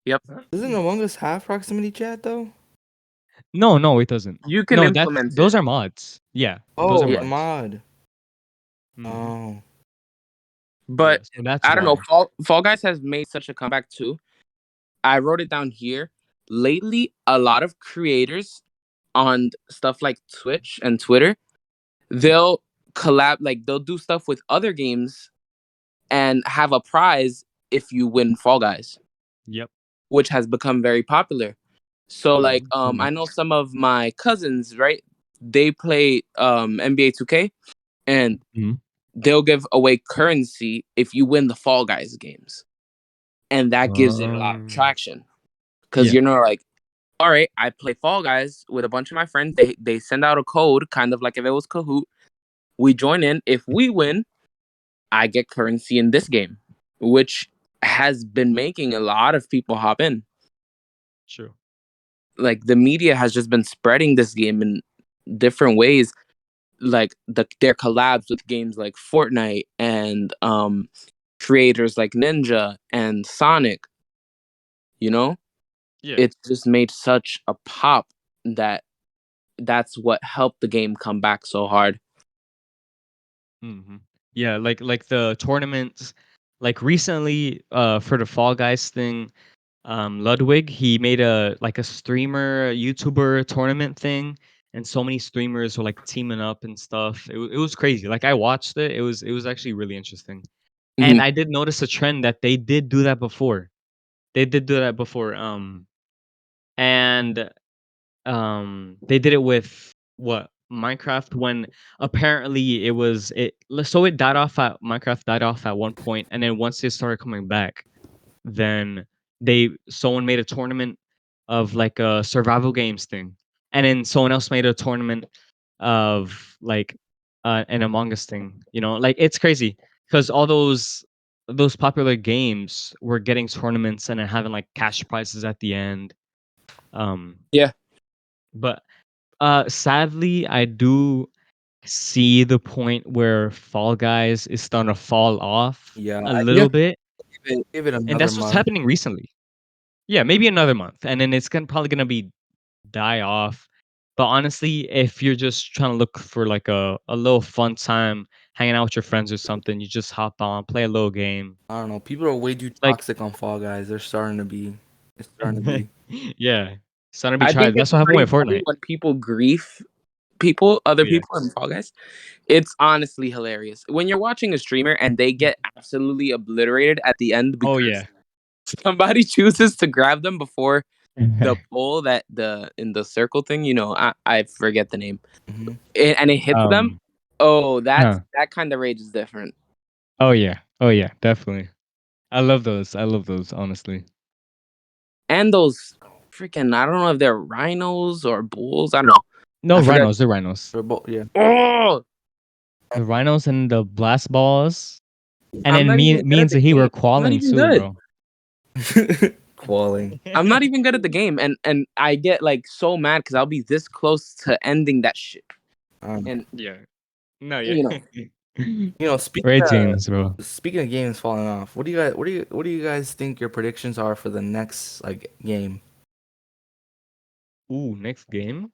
yep. doesn't Among Us have proximity chat though? No, no, it doesn't. You can No, that's implement those it. are mods. Yeah, those Oh, are Yeah. it's a mods. mod. Mhm. Oh, Yeah, But so that's I don't know. why. Fall Guys has made such a comeback too. I wrote it down here. Lately, a lot of creators on stuff like Twitch and Twitter, they'll they'll do stuff with other games and have a prize if you win Fall Guys, Yep. which has become very popular. So like So I know much. some of my cousins, right? They play NBA 2K and Mhm. they'll give away currency if you win the Fall Guys games. And that gives it a lot of Um, traction. Cuz yeah. like, all right, I play Fall Guys with a bunch of my friends. They send out a code kind of like if it was Kahoot. We join in. If we win, I get currency in this game, which has been making a lot of people hop in. True. Like the media has just been spreading this game in different ways, like their collabs with games like Fortnite and creators like Ninja and Sonic, you know? Yeah. It's just made such a pop that that's what helped the game come back so hard. Mhm. Yeah, like the tournaments, like recently, for the Fall Guys thing, Ludwig, he made a streamer, YouTuber tournament thing, and so many streamers were like teaming up and stuff. It was crazy. Like I watched it. It was actually really interesting. And Mhm. I did notice a trend that they did do that before. They did do that before. And they did it with what? Minecraft when apparently it died off at Minecraft died off at one point, and then once it started coming back, then someone made a tournament of like a survival games thing, and then someone else made a tournament of like an Among Us thing. Like it's crazy because all those popular games were getting tournaments and then having like cash prizes at the end. Yeah. But sadly, I do see the point where Fall Guys is starting to fall off Yeah, a I little bit, give it and another that's what's month. happening recently. Yeah, maybe another month, and then it's probably gonna be die off. But honestly, if you're just trying to look for like a little fun time, hanging out with your friends or something, you just hop on, play a little game. I don't know. People are way too Like, toxic on Fall Guys. They're starting to be. It's starting to be. yeah, starting to be I tried. think That's it's what happened pretty with funny Fortnite. when people grief Oh, other yeah. people in Fall Guys. It's honestly hilarious when you're watching a streamer and they get absolutely obliterated at the end Oh because yeah. somebody chooses to grab them before the pole that the in the circle thing. I forget the name, Hmm. and it hits them. um. Oh, Huh. that kind of rage is different. Oh yeah. Oh yeah. Definitely. I love those. I love those. Honestly. And those freaking, I don't know if they're rhinos or bulls. I don't know. No I forgot. rhinos. The rhinos. They're both. Yeah. Oh, The rhinos and the blast balls. And I'm then not even me good at and the Zahi game. were I'm not qualing even too, good. bro. Qualling. I'm not even good at the game, and I get like so mad because I'll be this close to ending that shit. And Yeah. No, yeah. you know, Great games, bro. speaking of games falling off, what do you guys think your predictions are for the next like game? Ooh, next game.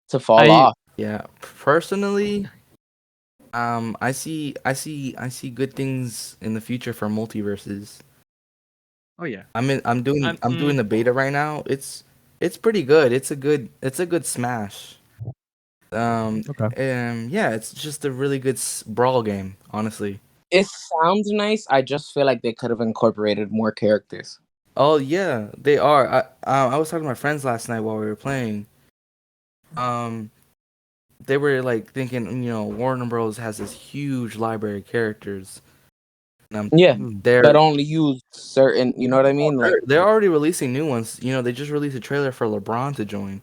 to fall I off. Yeah, personally, I see good things in the future for multiverses. Oh yeah. I'm doing the beta right now. It's pretty good. It's a good smash. Okay. And yeah, it's just a really good brawl game, honestly. It sounds nice. I just feel like they could have incorporated more characters. Oh yeah, they are. I was talking to my friends last night while we were playing. Um, they were like thinking, Warner Bros. Has this huge library of characters. And Yeah, they're that only use certain. You know what I mean? Like, they're already releasing new ones. They just released a trailer for LeBron to join.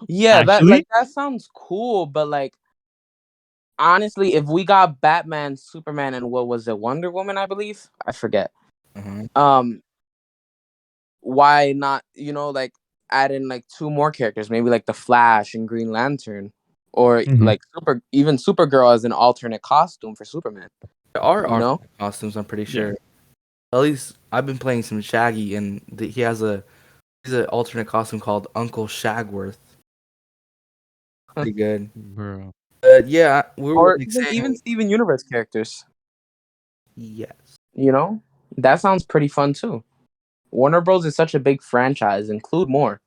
yeah, Actually? that sounds cool, but like honestly, if we got Batman, Superman, and what was it, Wonder Woman? I believe I forget. Uh-huh. Why not? Like add in like two more characters, maybe like the Flash and Green Lantern, or Mhm. like even Supergirl as an alternate costume for Superman. There are You know? alternate costumes, I'm pretty Yeah. sure. At least I've been playing some Shaggy, and he's an alternate costume called Uncle Shagworth. Pretty good. Bro. But yeah, we were Or like even saying Steven Universe characters. yes. That sounds pretty fun too. Warner Bros is such a big franchise. Include more.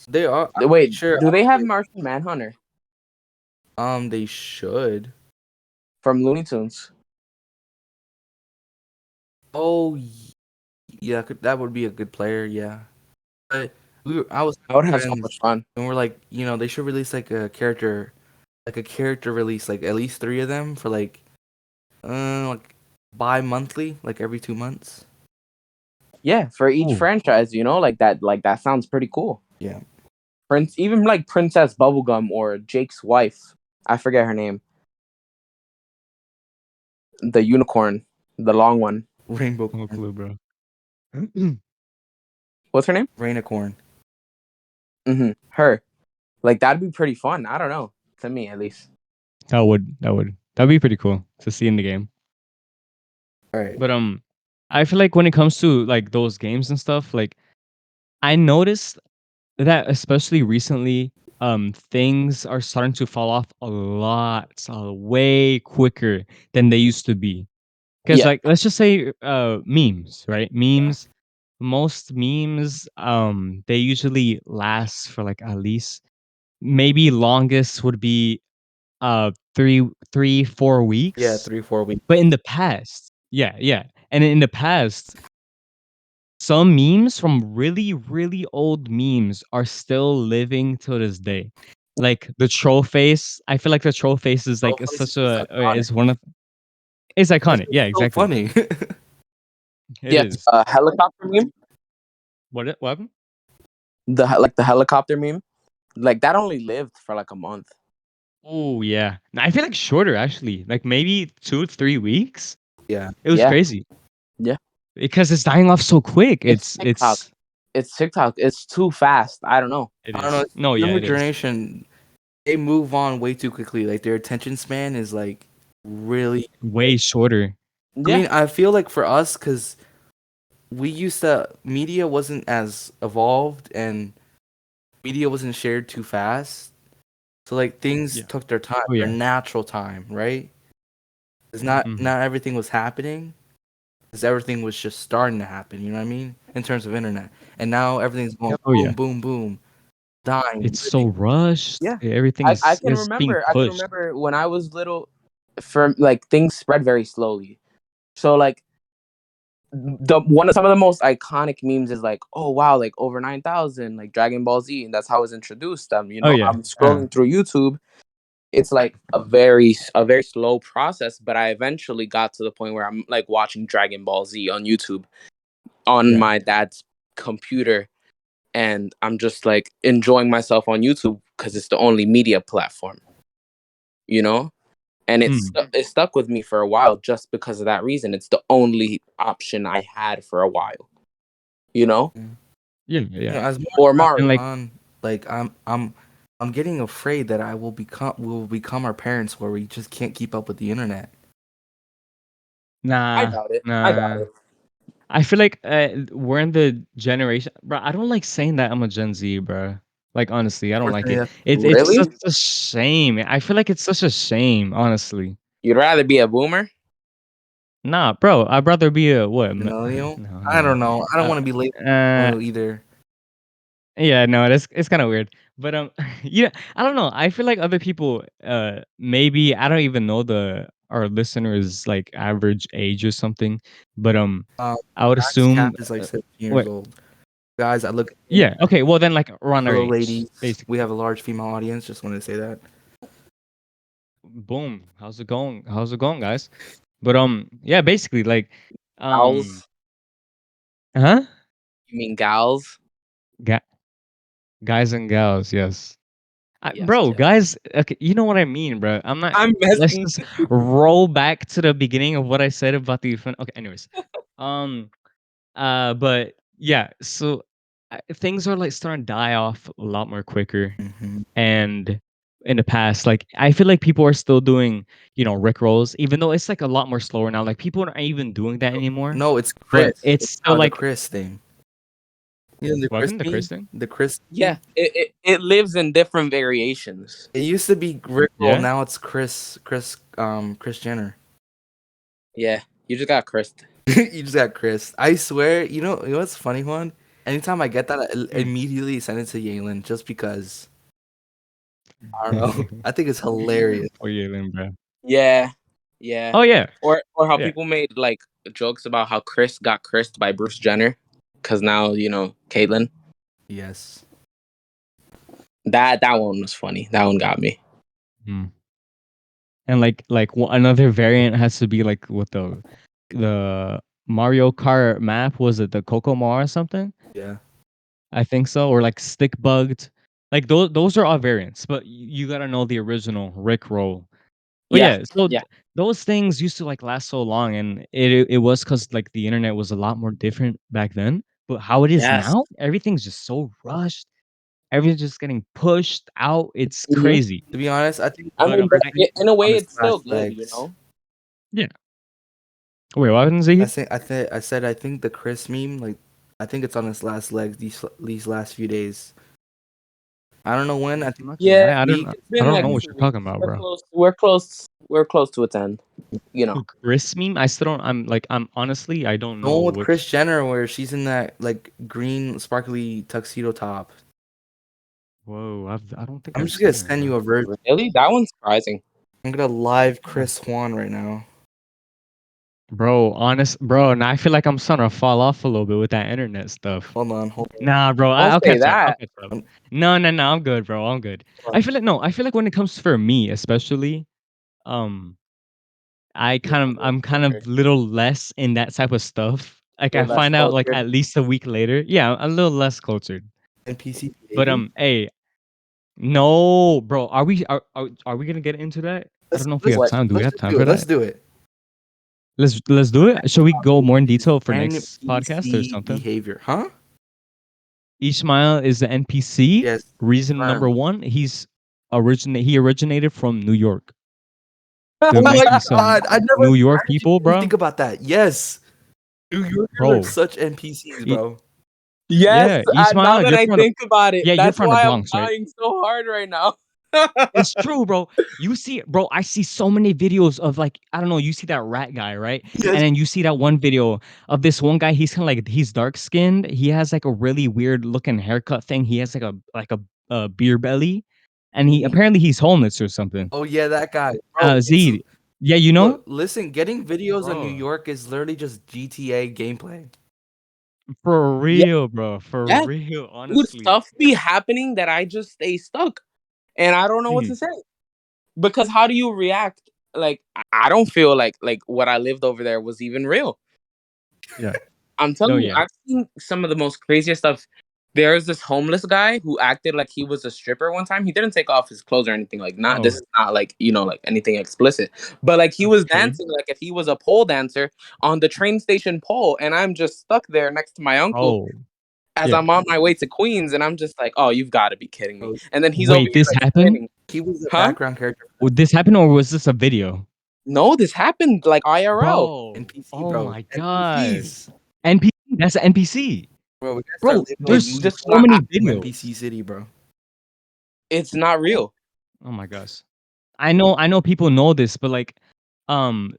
They are. I'm pretty Wait, sure. do they have Martian Manhunter They should. from Looney Tunes? Oh, yeah. That would be a good player. Yeah. But I was I would have so friends, much fun. and we're like, they should release like a character release, like at least 3 of them for like bi-monthly, like every 2 months. Yeah, for each Ooh. franchise, like that. Like that sounds pretty cool. Yeah. Even like Princess Bubblegum or Jake's wife. I forget her name. The unicorn, the long one. Rainbow No corn. clue, bro. What's her name? Rainicorn. Her. Like that'd be pretty fun. I don't know. To me, at least. That'd be pretty cool to see in the game. All right. But I feel like when it comes to like those games and stuff, like I noticed that especially recently, things are starting to fall off a lot, way quicker than they used to be. Because Yeah. like let's just say memes, right? Memes, most memes, they usually last for like at least maybe longest would be 4 Yeah, weeks. 3-4 weeks. But in the past, yeah. And in the past, some memes from really, really old memes are still living till this day. Like the troll face. I feel like the troll face is So like funny, such it's a iconic. is one of it's That's iconic. just Yeah, so exactly. funny. It Yes, is. helicopter meme. What happened? The helicopter meme. Like that only lived for like a month. Oh yeah. No, I feel like shorter actually. Like maybe 2-3 weeks. Yeah. It was Yeah, crazy yeah. because it's dying off so quick. It's TikTok. It's TikTok. It's too fast. I don't know. It I don't know. is. It's No, the yeah, younger it is. generation, they move on way too quickly. Like their attention span is like really. Way shorter. I Yeah, mean, I feel like for us, because we used to, media wasn't as evolved and media wasn't shared too fast. So like things Yeah. took their time, Oh their yeah. natural time, right? It's not Mhm. not everything was happening. Because everything was just starting to happen. You know what I mean? In terms of internet, and now everything's going Oh boom, yeah. boom, boom, dying, It's so living. rushed. yeah. Everything I can is being remember. I can pushed. remember when I was little. For like things spread very slowly. So like the one of some of the most iconic memes is like, oh wow, like over 9,000, like Dragon Ball Z, and that's how it was introduced. Oh yeah. I'm scrolling through YouTube. It's like a very slow process, but I eventually got to the point where I'm like watching Dragon Ball Z on YouTube on Yeah. my dad's computer, and I'm just like enjoying myself on YouTube because it's the only media platform, you know. And Mm. it stuck with me for a while just because of that reason. It's the only option I had for a while, you know, Yeah, You know, yeah. as more or time And Mario. goes like on, like I'm getting afraid that we will become our parents where we just can't keep up with the internet. I nah, doubt it. I doubt nah. it. I feel like we're in the generation, bro. I don't like saying that I'm a Gen Z, bro. Like honestly, I don't like Unfortunately, it. that's It's Really? such a shame. I feel like it's such a shame, honestly. You'd rather be a boomer? Nah, bro. I'd rather be a what? millennial. No, I no. don't know. I don't Uh, want to be labeled uh, millennial either. yeah, no. It's kind of weird. But yeah, I don't know. I feel like other people, maybe I don't even know our listeners like average age or something. But I would Max assume. Cap is like 17 years What? old. Guys, I look. Yeah. Okay. Well, then like around our Hello, age, ladies. We basically. have a large female audience. Just wanted to say that. Boom. How's it going? How's it going, guys? But yeah, basically like um Gals? huh? You mean gals? Ga- guys and gals, yes. Yes, Bro, yes. guys, okay, you know what I mean, bro. I'm not I'm let's messing. just roll back to the beginning of what I said about the okay, anyways. Um but yeah, so things are like starting to die off a lot more quicker. Hmm. And in the past, like I feel like people are still doing, Rick rolls, even though it's like a lot more slower now. Like people aren't even doing that anymore. No, it's But Chris. it's It's still the like Chris thing. You know the what Chris happened? The meme? Kristen? The Chris Yeah, meme? it lives in different variations. It used to be Rick Roll, Yeah? now it's Chris Jenner. Yeah, you just got cursed. You just got Chris. I swear, you know what's funny one? Anytime I get that, I Mm. immediately send it to Yalen just because I don't know. I think it's hilarious. Oh yeah, then, bro. Yeah, yeah. Oh yeah. Or how Yeah. people made like jokes about how Chris got cursed by Bruce Jenner because now Caitlyn. Yes. That one was funny. That one got me. Mm. And like another variant has to be like with the Mario Kart map, was it the Kokomo or something? Yeah. I think so, or like stick bugged. Like those are all variants, but you gotta know the original Rick roll. But Yeah, yeah, so yeah. those things used to like last so long, and it was because like the internet was a lot more different back then. But how it is Yes. now, everything's just so rushed. Everything's just getting pushed out. It's Hmm. crazy. To be honest, I think I But mean, but I think in a on way, its it's still last good, you legs. know. yeah. Wait, what happened, I Zahid? think I said I think the Chris meme, like, I think it's on its last legs these last few days. I don't know when. I I'm think not gonna Yeah, lie, week. it's I been don't like know what 2 you're weeks. talking about, We're bro. close. We're close. We're close to a 10. You know. The Chris meme? I still don't. I'm honestly, I don't The know one with Chris which. Jenner where she's in that like green sparkly tuxedo top. Whoa, I don't think I'm I've just gonna seen it, send bro. you a version. Really, that one's surprising. I'm gonna live Huh. Chris Juan right now. Bro, now I feel like I'm starting to fall off a little bit with that internet stuff. Hold on, hold Nah, bro, Don't I'll say catch up. I'll that. catch up. on. No, no, no, I'm good, bro. I'm good. I feel like no, I feel like when it comes for me, especially, um, You're a little I'm kind closer. of little less in that type of stuff. Like You're I less find out like cultured. at least a week later. Yeah, a little less cultured. NPC But behavior. hey, no, bro, are we gonna get into that? I Let's don't know if we let's have What? time. Do we let's have just time do for it. Let's that? do it. Let's do it. Should we go more in Is detail for next podcast or NPC something? behavior, huh? Ishmael is the NPC. Yes. Reason number Confirmed. one, he originated from New York. There Oh might my be some god! New York I actually people, didn't bro. think about that. Yes, New Yorkers are Bro, such NPCs, I- bro. Yes, yeah, now Ishmael, that I think about it, you're that's from the why I'm Bronx, right? dying so hard right now. It's true, bro. You see, bro, I see so many videos of like, I don't know, you see that rat guy, right? And Yes. then you see that one video of this one guy, he's kind of like he's dark skinned. He has like a really weird looking haircut thing. He has like a beer belly. And he Mhm. apparently he's homeless or something. Oh yeah, that guy, bro. Z. Yeah, you know? Look, listen. Getting videos on New Bro. York is literally just GTA gameplay. For Yeah, real, bro. For yeah, real, dude, honestly. stuff be happening that I just stay stuck, and I don't know what Mhm. to say. Because how do you react? Like, I don't feel like what I lived over there was even real. Yeah. I'm No, telling you, yeah. I've seen some of the most craziest stuff. There's this homeless guy who acted like he was a stripper one time. He didn't take off his clothes or anything. Like, not this Oh, is not like like anything explicit, but like he was okay. dancing like if he was a pole dancer on the train station pole, and I'm just stuck there next to my uncle Oh, as yeah. I'm on my way to Queens, and I'm just like, oh, you've got to be kidding me. Bro, And then he's over Wait, here this happened? explaining, he was a huh? background character for Would this happen or was this a video? No, this happened like IRL. Bro. NPC, Oh bro. my god. NPCs, NPC. That's an NPC. bro. We gotta start Bro, living It's in there's New just so York, not. many from videos. NPC City, bro. It's not real. Oh my gosh. I know people know this, but like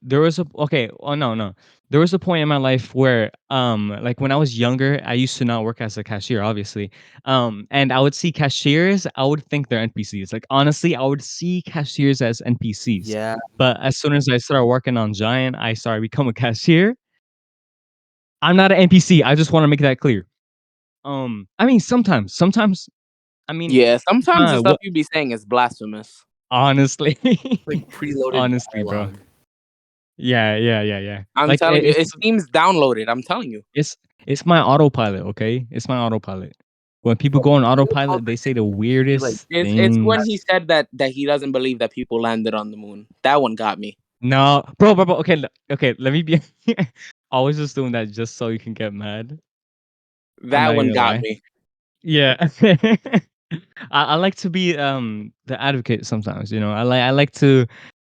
there was a okay, oh no, no. There was a point in my life where like when I was younger, I used to not work as a cashier, obviously. And I would see cashiers, I would think they're NPCs. Like honestly, I would see cashiers as NPCs. Yeah, But as soon as I started working on Giant, I started become a cashier. I'm not an NPC. I just want to make that clear. I mean sometimes I mean Yeah, sometimes the stuff what you be saying is blasphemous. honestly. like preloaded Honestly, bro. dialogue. Yeah, yeah, yeah, yeah. I'm Like telling you, it it's seems downloaded. I'm telling you. it's it's my autopilot, okay? It's my autopilot. When people Bro, go on you know how autopilot, they say the be like, weirdest It's when things. he said that he doesn't believe that people landed on the moon. That one got me. No, bro. Okay, okay. Let me be. I was just doing that just so you can get mad. I'm That not even one gonna got lie. me. Yeah. I like to be the advocate sometimes. You know, I like to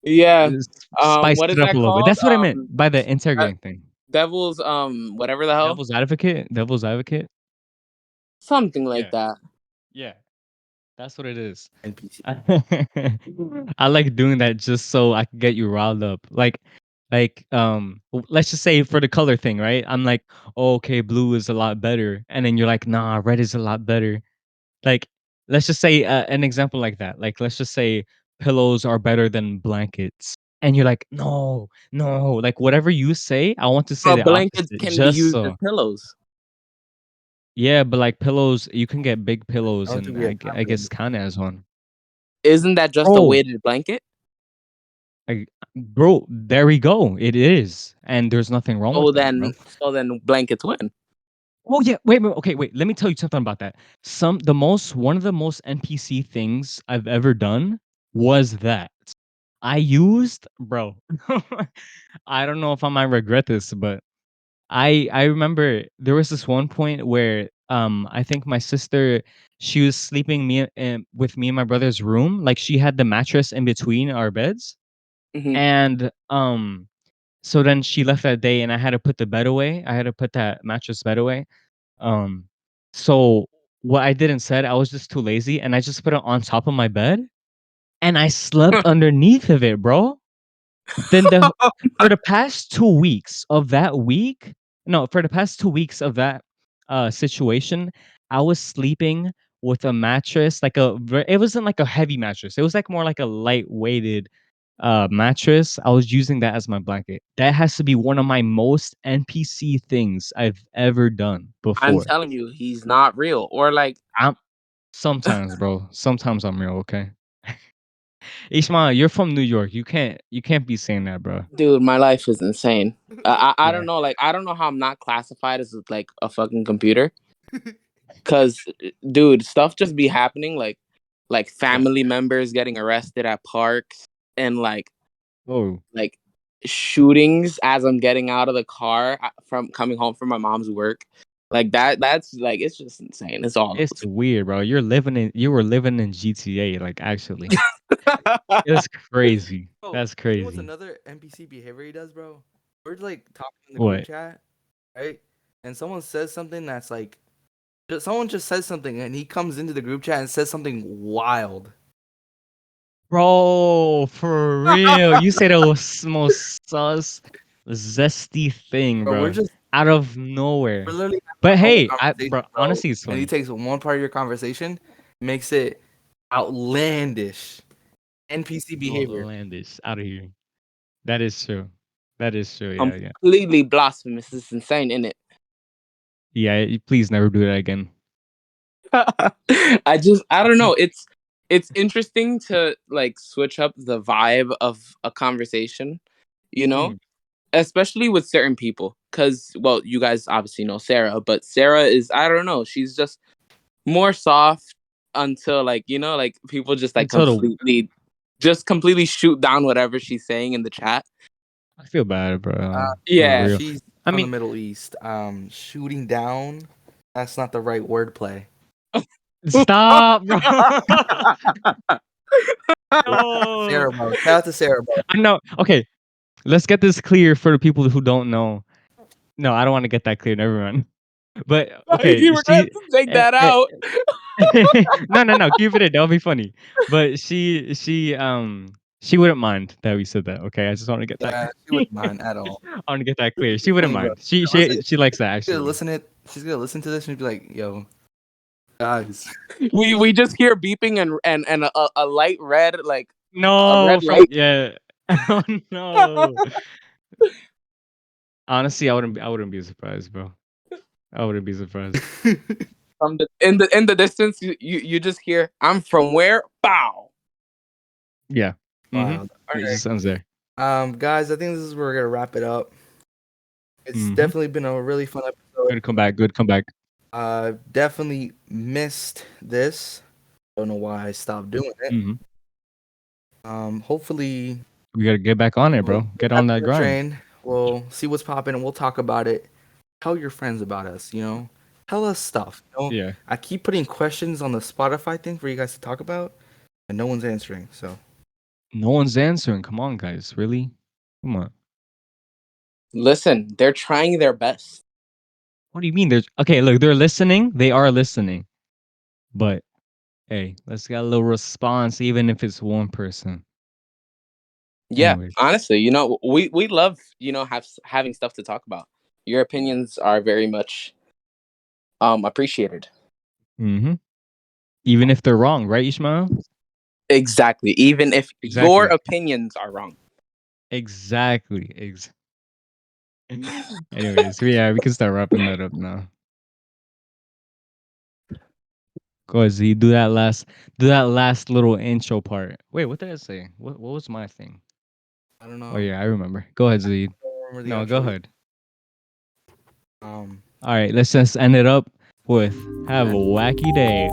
Yeah. spice What is it up a that little bit. called? That's what I meant by the Uh, interrogating thing. Devil's whatever the hell, Devil's advocate. Devil's advocate. something like Yeah. that. Yeah. That's what it is. NPC. I like doing that just so I can get you riled up. Let's just say for the color thing, right? I'm like, oh, okay, blue is a lot better, and then you're like, nah, red is a lot better. Like, let's just say an example like that. Like, let's just say pillows are better than blankets, and you're like, no, no, like whatever you say, I want to say But the blankets opposite, can be just used as so. pillows. Yeah, but like pillows, you can get big I pillows, don't think and we have I time for guess that. Kana has one. Isn't that just a Bro, weighted blanket? I bro, there we go. It is, and there's nothing wrong with So that, bro. then, blankets win. Oh yeah, wait, okay, wait. Let me tell you something about that. One of the most NPC things I've ever done was that I used, bro. I don't know if I might regret this, but I remember there was this one point where I think my sister she was sleeping with me in my brother's room. Like she had the mattress in between our beds, Hmm. and so then she left that day and I had to put the bed away. I had to put that mattress bed away. Um, so what I did instead, I was just too lazy and I just put it on top of my bed and I slept underneath of it, bro. Then for the past 2 weeks of that week, no, for the past 2 weeks of that situation, I was sleeping with a mattress, it wasn't like a heavy mattress. It was like more like a light weighted. mattress. I was using that as my blanket. That has to be one of my most NPC things I've ever done I'm before. telling you, he's not real. Or like, I'm sometimes, bro. Sometimes I'm real, okay? Ishmael, you're from New York. You can't be saying that, bro. dude, my life is insane. I Yeah. don't know. Like, I don't know how I'm not classified as like a fucking computer. Cause, dude, stuff just be happening. Like family members getting arrested at parks, and Oh, like shootings as I'm getting out of the car from coming home from my mom's work. Like that. That's like, it's just insane. It's all. it's weird, bro. You were living in GTA, like actually. It's crazy. Bro, That's you know what's crazy. another NPC behavior he does, bro? We're like talking in the group What? chat, right? And someone says something that's like, someone just says something, and he comes into the group chat and says something wild. Bro, for real. You said it was most sus zesty thing, Bro, bro. Out of we're nowhere. literally But having a normal hey, conversation, bro, bro. honestly, it's And he funny. takes one part of your conversation, makes it outlandish NPC behavior. Outlandish, out of here. That is true. That is true. Yeah, yeah. Completely blasphemous. It's insane, isn't it? Yeah, please never do that again. I don't know. It's interesting to like switch up the vibe of a conversation, you know, Mm. especially with certain people. Cause, well, you guys obviously know Sarah, but Sarah is, I don't know, she's just more soft until like, like people just like Until the completely shoot down whatever she's saying in the chat. I feel bad, bro. For Yeah. real. She's I from the mean, Middle East. Shooting down. That's not the right wordplay. stop, bro. Sarah, No. bro. Shout out to Sarah, bro. I know. Okay, let's get this clear for the people who don't know. No, I don't want to get that clear. Never mind. But okay, You were going to take that out. no, keep it in. That'll be funny. But she wouldn't mind that we said that. Okay, I just want to get that. Yeah, she wouldn't mind at all. I want to get that clear. She wouldn't Funny, bro. mind. She Honestly, she likes that she's gonna actually. she's gonna listen to this and be like, "Yo, guys." We just hear beeping and a light red, like a No, red from light. yeah. Oh no. Honestly, I wouldn't be surprised, bro. I wouldn't be surprised. From in the distance, you just hear, "I'm from where?" Bow. Yeah. Wow. It Alright. just sounds there. Guys, I think this is where we're gonna wrap it up. It's Mhm. definitely been a really fun episode. Good comeback. Good comeback. Definitely missed this. Don't know why I stopped doing it. Hopefully We gotta get back on it, bro. Get on that grind. train. We'll see what's popping and we'll talk about it. Tell your friends about us, Tell us stuff. Yeah. I keep putting questions on the Spotify thing for you guys to talk about, and no one's answering. So No one's answering. Come on, guys. Really? Come on. Listen, they're trying their best. What do you mean? Okay, look, they're listening. They are listening. But hey, let's get a little response, even if it's one person. Yeah, Anyways. honestly, we love having stuff to talk about. Your opinions are very much appreciated. Mm-hmm. Even if they're wrong, right, Ishmael? Exactly. Even if your opinions are wrong. Exactly. Anyways, we can start wrapping that up now. Go ahead, Z. Do that last little intro part. Wait, what did I say? What was my thing? I don't know. Oh yeah, I remember. Go ahead, Z. No, go ahead. All right, let's just end it up with "Have a wacky day."